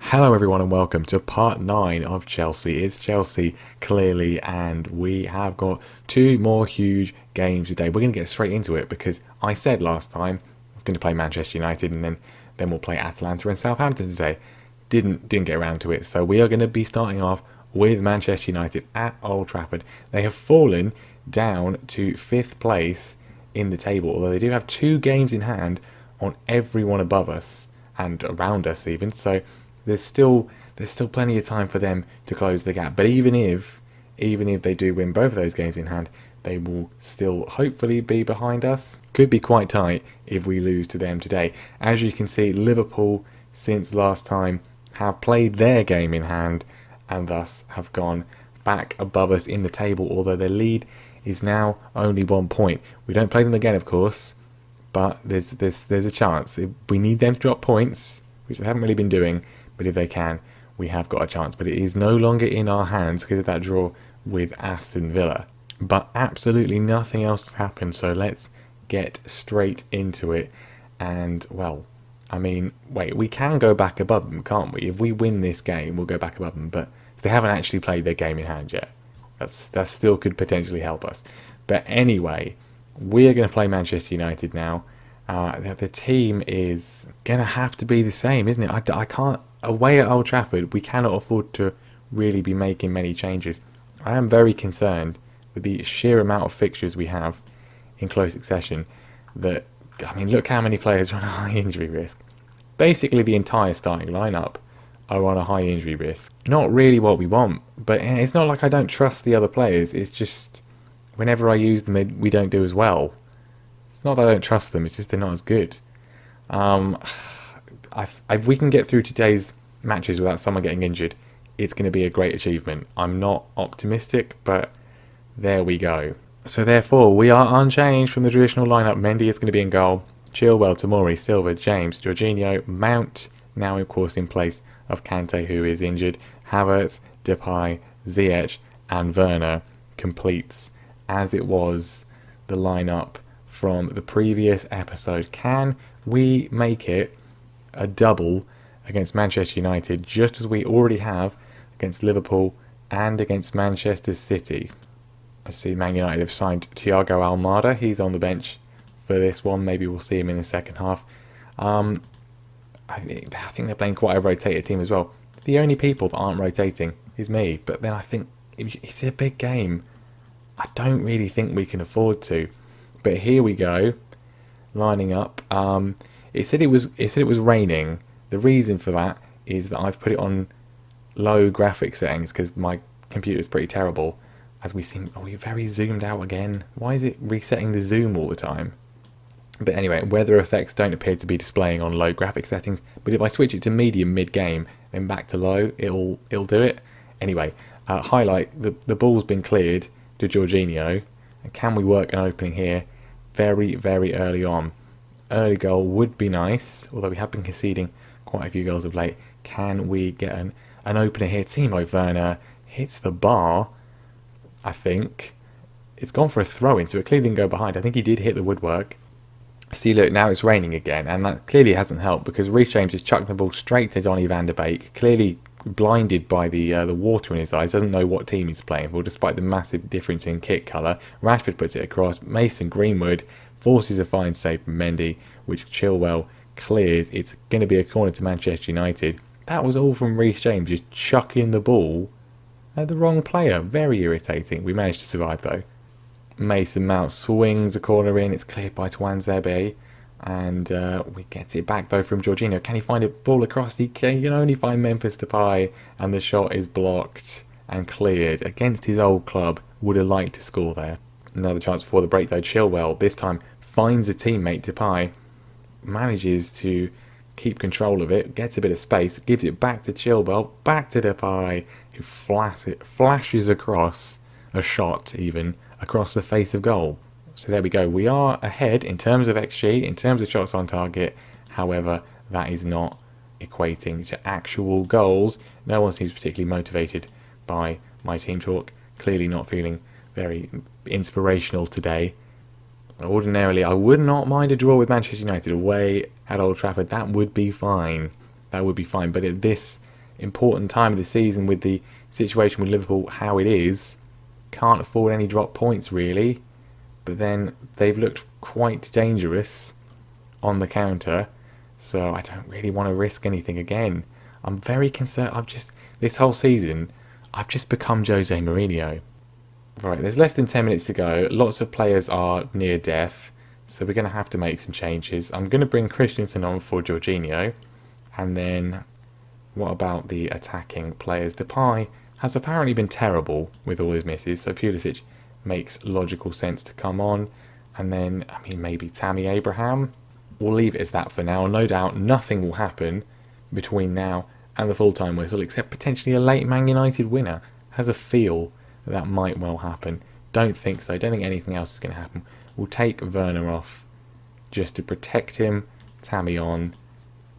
Hello everyone and welcome to part 9 of Chelsea. It's Chelsea clearly, and we have got two more huge games today. We're going to get straight into it because I said last time I was going to play Manchester United and then we'll play Atalanta and Southampton today. Didn't get around to it, so we are going to be starting off with Manchester United at Old Trafford. They have fallen down to 5th place in the table, although they do have 2 games in hand on everyone above us and around us even, so there's still plenty of time for them to close the gap. But even if they do win both of those games in hand, they will still hopefully be behind us. Could be quite tight if we lose to them today. As you can see, Liverpool since last time have played their game in hand and thus have gone back above us in the table, although their lead is now only 1 point. We don't play them again, of course, but there's a chance. We need them to drop points, which they haven't really been doing. But if they can, we have got a chance. But it is no longer in our hands because of that draw with Aston Villa. But absolutely nothing else has happened, so let's get straight into it. And, well, I mean, wait, we can go back above them, can't we? If we win this game, we'll go back above them. But they haven't actually played their game in hand yet. That still could potentially help us. But anyway, we are going to play Manchester United now. The team is going to have to be the same, isn't it? I can't... Away at Old Trafford, we cannot afford to really be making many changes. I am very concerned with the sheer amount of fixtures we have in close succession. That, I mean, look how many players are on a high injury risk. Basically, the entire starting lineup are on a high injury risk. Not really what we want, but it's not like I don't trust the other players. It's just whenever I use them, we don't do as well. It's not that I don't trust them, it's just they're not as good. If we can get through today's matches without someone getting injured, it's going to be a great achievement. I'm not optimistic, but there we go. So therefore, we are unchanged from the traditional lineup. Mendy is going to be in goal. Chilwell, Tomori, Silva, James, Jorginho, Mount, now of course in place of Kante, who is injured. Havertz, Depay, Ziyech and Werner completes, as it was, the lineup from the previous episode. Can we make it a double against Manchester United, just as we already have against Liverpool and against Manchester City? I see Man United have signed Thiago Almada. He's on the bench for this one. Maybe we'll see him in the second half. I think they're playing quite a rotated team as well. The only people that aren't rotating is me, but then I think it's a big game. I don't really think we can afford to. But here we go, lining up. It said it was raining. The reason for that is that I've put it on low graphic settings because my computer is pretty terrible. As we seem, are we very zoomed out again? Why is it resetting the zoom all the time? But anyway, weather effects don't appear to be displaying on low graphic settings. But if I switch it to medium mid-game, then back to low, it'll do it. Anyway, highlight the ball's been cleared to Jorginho. And can we work an opening here? Very, very early on. Early goal would be nice, although we have been conceding quite a few goals of late. Can we get an opener here? Timo Werner hits the bar, I think. It's gone for a throw-in, so it clearly didn't go behind. I think he did hit the woodwork. See, look, now it's raining again, and that clearly hasn't helped because Reece James has chucked the ball straight to Donny van der Beek, clearly blinded by the water in his eyes, doesn't know what team he's playing for, despite the massive difference in kit colour. Rashford puts it across. Mason Greenwood forces a fine save from Mendy, which Chilwell clears. It's going to be a corner to Manchester United. That was all from Reece James, just chucking the ball at the wrong player. Very irritating. We managed to survive though. Mason Mount swings a corner in. It's cleared by Tuanzebe. And we get it back though from Jorginho. Can he find a ball across? He can only find Memphis Depay. And the shot is blocked and cleared. Against his old club. Would have liked to score there. Another chance before the break though. Chilwell this time finds a teammate. Depay manages to keep control of it. Gets a bit of space. Gives it back to Chilwell. Back to Depay. Who flashes across a shot even. Across the face of goal. So there we go. We are ahead in terms of XG, in terms of shots on target. However, that is not equating to actual goals. No one seems particularly motivated by my team talk. Clearly not feeling very inspirational today. Ordinarily, I would not mind a draw with Manchester United away at Old Trafford. That would be fine. That would be fine. But at this important time of the season with the situation with Liverpool how it is. Can't afford any drop points really, but then they've looked quite dangerous on the counter, so I don't really want to risk anything again. I'm very concerned. This whole season, I've just become Jose Mourinho. Right, there's less than 10 minutes to go. Lots of players are near death, so we're going to have to make some changes. I'm going to bring Christensen on for Jorginho, and then what about the attacking players? Depay has apparently been terrible with all his misses, so Pulisic makes logical sense to come on. And then, maybe Tammy Abraham. We'll leave it as that for now. No doubt nothing will happen between now and the full-time whistle, except potentially a late Man United winner. Has a feel that might well happen. Don't think so. Don't think anything else is going to happen. We'll take Werner off just to protect him. Tammy on.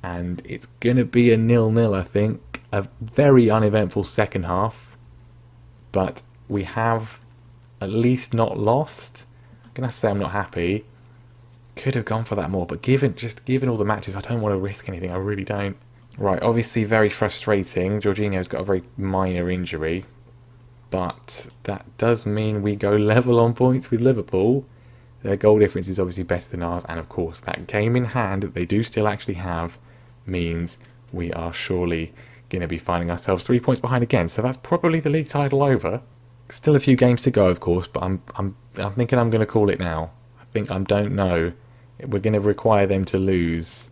And it's going to be a 0-0, I think. A very uneventful second half. But we have at least not lost. I'm going to have to say I'm not happy. Could have gone for that more. But given all the matches, I don't want to risk anything. I really don't. Right, obviously very frustrating. Jorginho's got a very minor injury. But that does mean we go level on points with Liverpool. Their goal difference is obviously better than ours. And of course, that game in hand that they do still actually have means we are surely going to be finding ourselves 3 points behind again. So that's probably the league title over. Still a few games to go, of course, but I'm thinking I'm going to call it now. I don't know. We're going to require them to lose,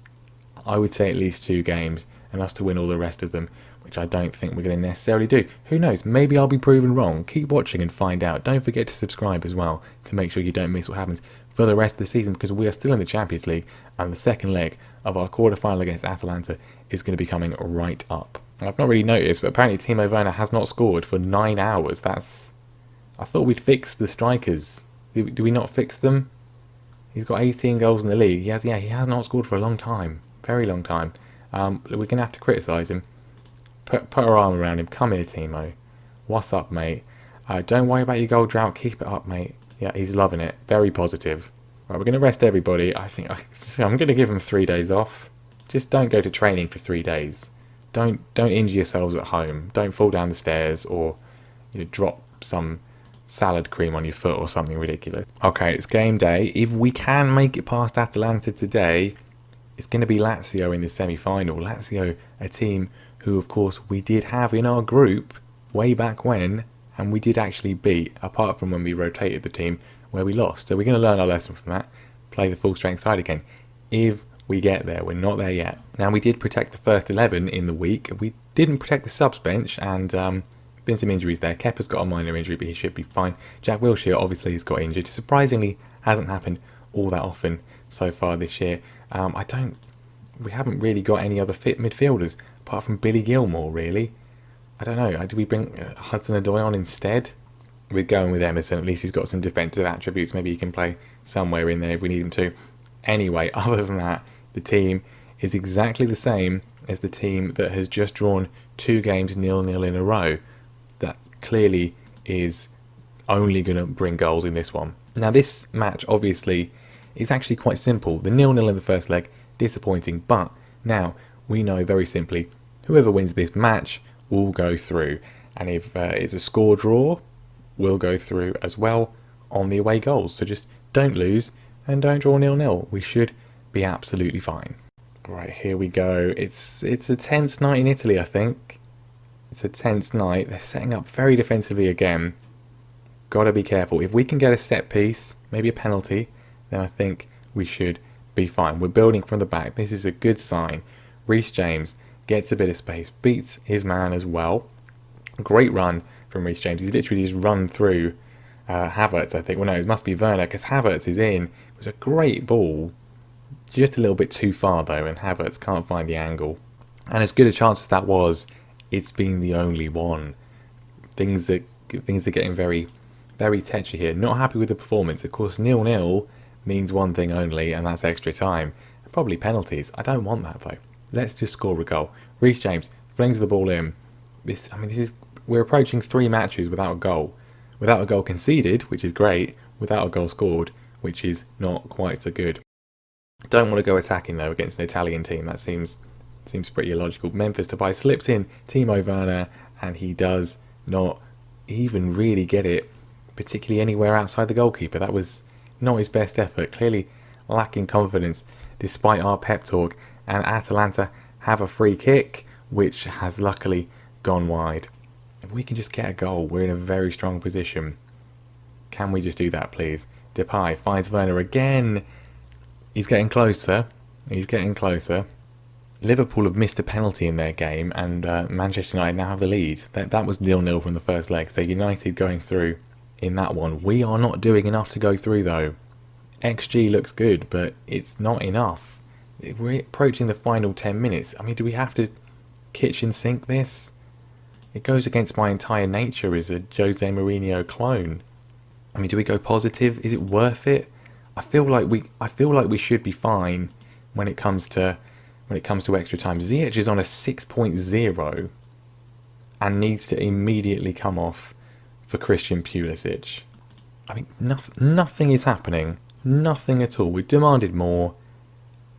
I would say, at least 2 games, and us to win all the rest of them, which I don't think we're going to necessarily do. Who knows? Maybe I'll be proven wrong. Keep watching and find out. Don't forget to subscribe as well to make sure you don't miss what happens for the rest of the season, because we are still in the Champions League, and the second leg of our quarter-final against Atalanta is going to be coming right up. I've not really noticed, but apparently Timo Werner has not scored for 9 hours. I thought we'd fix the strikers. Do we not fix them? He's got 18 goals in the league. He has not scored for a long time. Very long time. We're going to have to criticise him. Put our arm around him. Come here, Timo. What's up, mate? Don't worry about your goal drought. Keep it up, mate. Yeah, he's loving it. Very positive. Right, we're going to rest everybody. I'm going to give him 3 days off. Just don't go to training for 3 days. Don't injure yourselves at home. Don't fall down the stairs or drop some salad cream on your foot or something ridiculous. Okay, it's game day. If we can make it past Atalanta today, it's going to be Lazio in the semi-final. Lazio, a team who, of course, we did have in our group way back when, and we did actually beat, apart from when we rotated the team where we lost. So we're going to learn our lesson from that, play the full strength side again. If we get there, we're not there yet. Now, we did protect the first 11 in the week. We didn't protect the subs bench, and been some injuries there. Kepa's got a minor injury, but he should be fine. Jack Wilshere obviously has got injured. Surprisingly, hasn't happened all that often so far this year. We haven't really got any other fit midfielders apart from Billy Gilmore, really. I don't know. Do we bring Hudson-Odoi on instead? We're going with Emerson. At least he's got some defensive attributes. Maybe he can play somewhere in there if we need him to. Anyway, other than that, the team is exactly the same as the team that has just drawn 2 games 0-0 in a row. That clearly is only going to bring goals in this one. Now, this match, obviously, is actually quite simple. The 0-0 in the first leg, disappointing, but now we know very simply whoever wins this match will go through. And if it's a score draw, we'll go through as well on the away goals. So just don't lose and don't draw 0-0. We should be absolutely fine. Right, here we go. It's a tense night in Italy, I think. It's a tense night. They're setting up very defensively again. Got to be careful. If we can get a set piece, maybe a penalty, then I think we should be fine. We're building from the back. This is a good sign. Reece James gets a bit of space, beats his man as well. Great run from Reece James. He's literally just run through Havertz, I think. Well, no, it must be Werner because Havertz is in. It was a great ball. Just a little bit too far, though, and Havertz can't find the angle. And as good a chance as that was, it's been the only one. Things are getting very, very tetchy here. Not happy with the performance. Of course, 0-0 means one thing only, and that's extra time. And probably penalties. I don't want that, though. Let's just score a goal. Reece James flings the ball in. We're approaching 3 matches without a goal. Without a goal conceded, which is great. Without a goal scored, which is not quite so good. Don't want to go attacking, though, against an Italian team. That seems Seems pretty illogical. Memphis Depay slips in Timo Werner, and he does not even really get it, particularly anywhere outside the goalkeeper. That was not his best effort. Clearly lacking confidence despite our pep talk. And Atalanta have a free kick, which has luckily gone wide. If we can just get a goal, we're in a very strong position. Can we just do that, please? Depay finds Werner again. He's getting closer. He's getting closer. Liverpool have missed a penalty in their game, and Manchester United now have the lead. That was 0-0 from the first leg, so United going through in that one. We are not doing enough to go through, though. XG looks good, but it's not enough. We're approaching the final 10 minutes. I mean, do we have to kitchen sink this? It goes against my entire nature as a Jose Mourinho clone. I mean, do we go positive? Is it worth it? I feel like we should be fine when it comes to extra time. Ziyech is on a 6.0 and needs to immediately come off for Christian Pulisic. I mean, nothing is happening. Nothing at all. We've demanded more.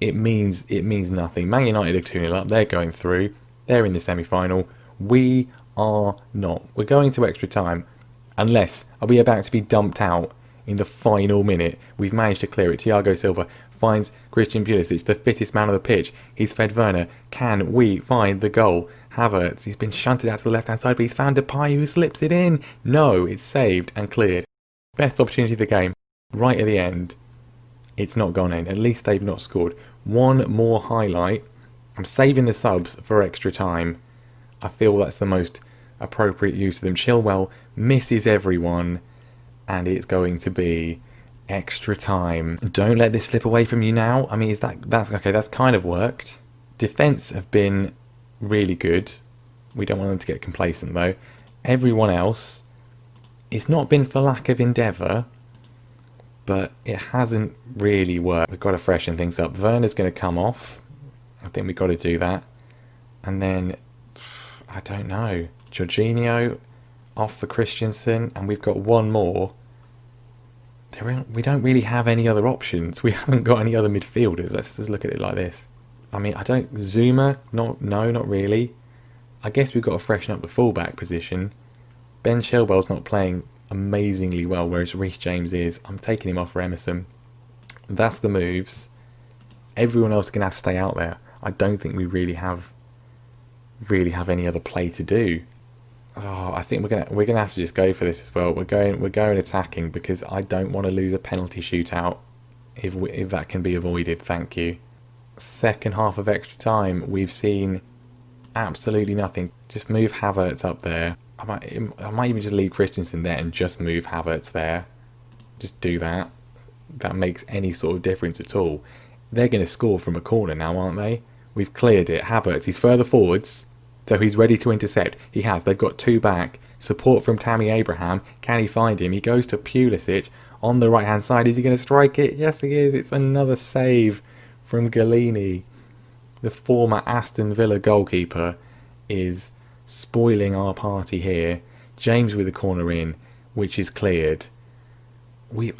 It means nothing. Man United are 2-0 up. They're going through. They're in the semi-final. We are not. We're going to extra time. Unless, are we about to be dumped out in the final minute? We've managed to clear it. Thiago Silva finds Christian Pulisic, the fittest man on the pitch. He's fed Werner. Can we find the goal? Havertz, he's been shunted out to the left-hand side, but he's found Depay who slips it in. No, it's saved and cleared. Best opportunity of the game. Right at the end. It's not gone in. At least they've not scored. One more highlight. I'm saving the subs for extra time. I feel that's the most appropriate use of them. Chilwell misses everyone, and it's going to be extra time. Don't let this slip away from you now. I mean, that's okay? That's kind of worked. Defense have been really good. We don't want them to get complacent though. Everyone else, it's not been for lack of endeavour, but it hasn't really worked. We've got to freshen things up. Werner's going to come off. I think we've got to do that. And then, I don't know, Jorginho off for Christensen, and we've got one more. We don't really have any other options. We haven't got any other midfielders. Let's just look at it like this. I mean, Zuma, no, not really. I guess we've got to freshen up the fullback position. Ben Chilwell's not playing amazingly well, whereas Reece James is. I'm taking him off for Emerson. That's the moves. Everyone else is going to have to stay out there. I don't think we really have any other play to do. Oh, I think we're gonna have to just go for this as well. We're going attacking because I don't want to lose a penalty shootout if that can be avoided. Thank you. Second half of extra time, we've seen absolutely nothing. Just move Havertz up there. I might even just leave Christensen there and just move Havertz there. Just do that. That makes any sort of difference at all. They're going to score from a corner now, aren't they? We've cleared it. Havertz, he's further forwards. So he's ready to intercept. He has. They've got two back. Support from Tammy Abraham. Can he find him? He goes to Pulisic on the right-hand side. Is he going to strike it? Yes, he is. It's another save from Galini. The former Aston Villa goalkeeper is spoiling our party here. James with the corner in, which is cleared. You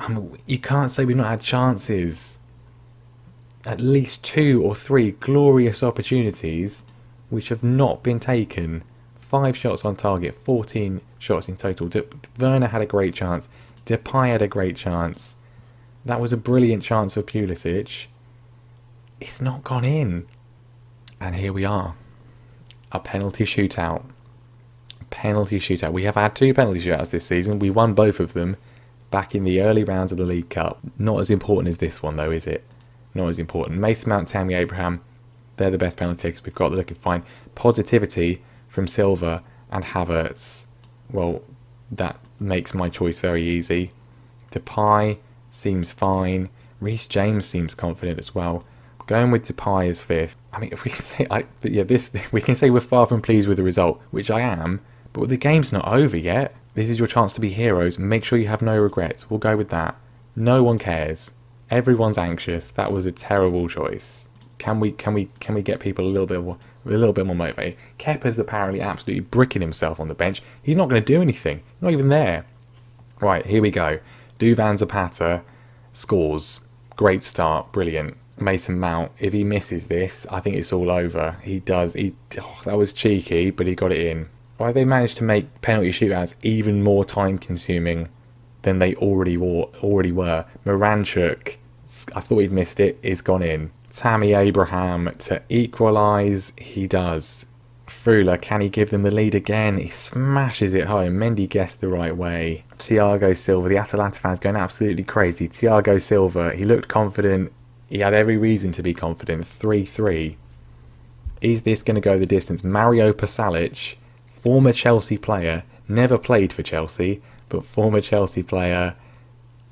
can't say we've not had chances. At least 2 or 3 glorious opportunities which have not been taken. 5 shots on target, 14 shots in total. Werner had a great chance. Depay had a great chance. That was a brilliant chance for Pulisic. It's not gone in. And here we are. A penalty shootout. Penalty shootout. We have had 2 penalty shootouts this season. We won both of them back in the early rounds of the League Cup. Not as important as this one though, is it? Not as important. Mason Mount, Tammy Abraham, they're the best penalty takers we've got. They're looking fine. Positivity from Silva and Havertz. Well, that makes my choice very easy. Depay seems fine. Reece James seems confident as well. Going with Depay as 5th. I mean, if we can say, we can say we're far from pleased with the result, which I am. But the game's not over yet. This is your chance to be heroes. Make sure you have no regrets. We'll go with that. No one cares. Everyone's anxious. That was a terrible choice. Can we get people a little bit more motivated? Kepa's apparently absolutely bricking himself on the bench. He's not going to do anything. Not even there. Right, here we go. Duvan Zapata scores. Great start. Brilliant. Mason Mount, if he misses this, I think it's all over. He does. That was cheeky, but he got it in. Why they managed to make penalty shootouts even more time consuming than they already were. Moranchuk, I thought he'd missed it, is gone in. Tammy Abraham to equalise, he does. Frula, can he give them the lead again? He smashes it home. Mendy guessed the right way. Thiago Silva, the Atalanta fans going absolutely crazy. Thiago Silva, he looked confident. He had every reason to be confident. 3-3. Is this going to go the distance? Mario Pasalic, former Chelsea player, never played for Chelsea, but former Chelsea player,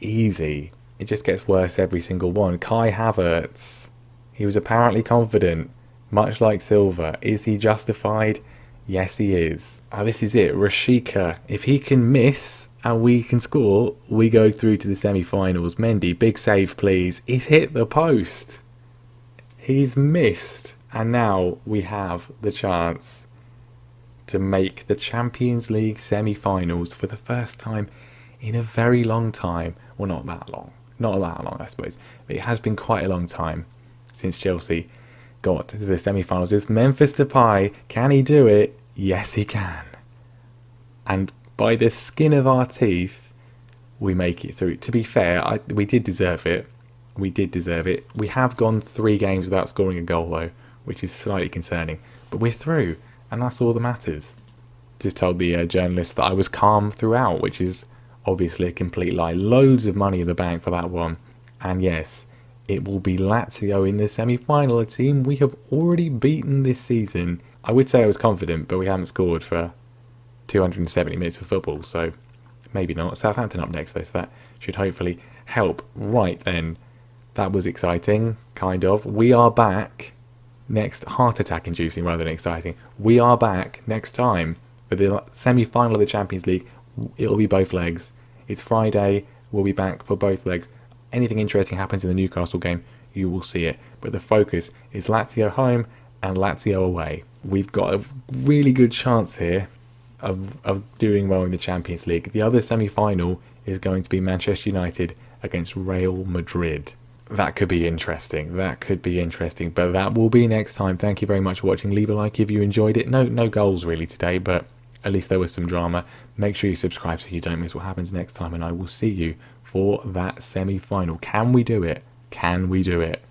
easy. It just gets worse every single one. Kai Havertz, he was apparently confident, much like Silva. Is he justified? Yes, he is. This is it. Rashika, if he can miss and we can score, we go through to the semi-finals. Mendy, big save please. He's hit the post. He's missed. And now we have the chance to make the Champions League semi-finals for the first time in a very long time. Well, not that long. Not that long, I suppose. But it has been quite a long time since Chelsea got to the semi-finals. It's Memphis Depay. Can he do it? Yes, he can. And by the skin of our teeth, we make it through. To be fair, we did deserve it. We did deserve it. We have gone 3 games without scoring a goal, though, which is slightly concerning. But we're through, and that's all that matters. Just told the journalist that I was calm throughout, which is obviously a complete lie. Loads of money in the bank for that one. And yes, it will be Lazio in the semi-final, a team we have already beaten this season. I would say I was confident, but we haven't scored for 270 minutes of football, so maybe not. Southampton up next, though, so that should hopefully help. Right then, that was exciting, kind of. We are back next, heart attack inducing rather than exciting. We are back next time for the semi-final of the Champions League. It'll be both legs. It's Friday, we'll be back for both legs. Anything interesting happens in the Newcastle game, you will see it. But the focus is Lazio home and Lazio away. We've got a really good chance here of doing well in the Champions League. The other semi-final is going to be Manchester United against Real Madrid. That could be interesting. But that will be next time. Thank you very much for watching. Leave a like if you enjoyed it. No goals really today, but at least there was some drama. Make sure you subscribe so you don't miss what happens next time, and I will see you for that semi-final. Can we do it? Can we do it?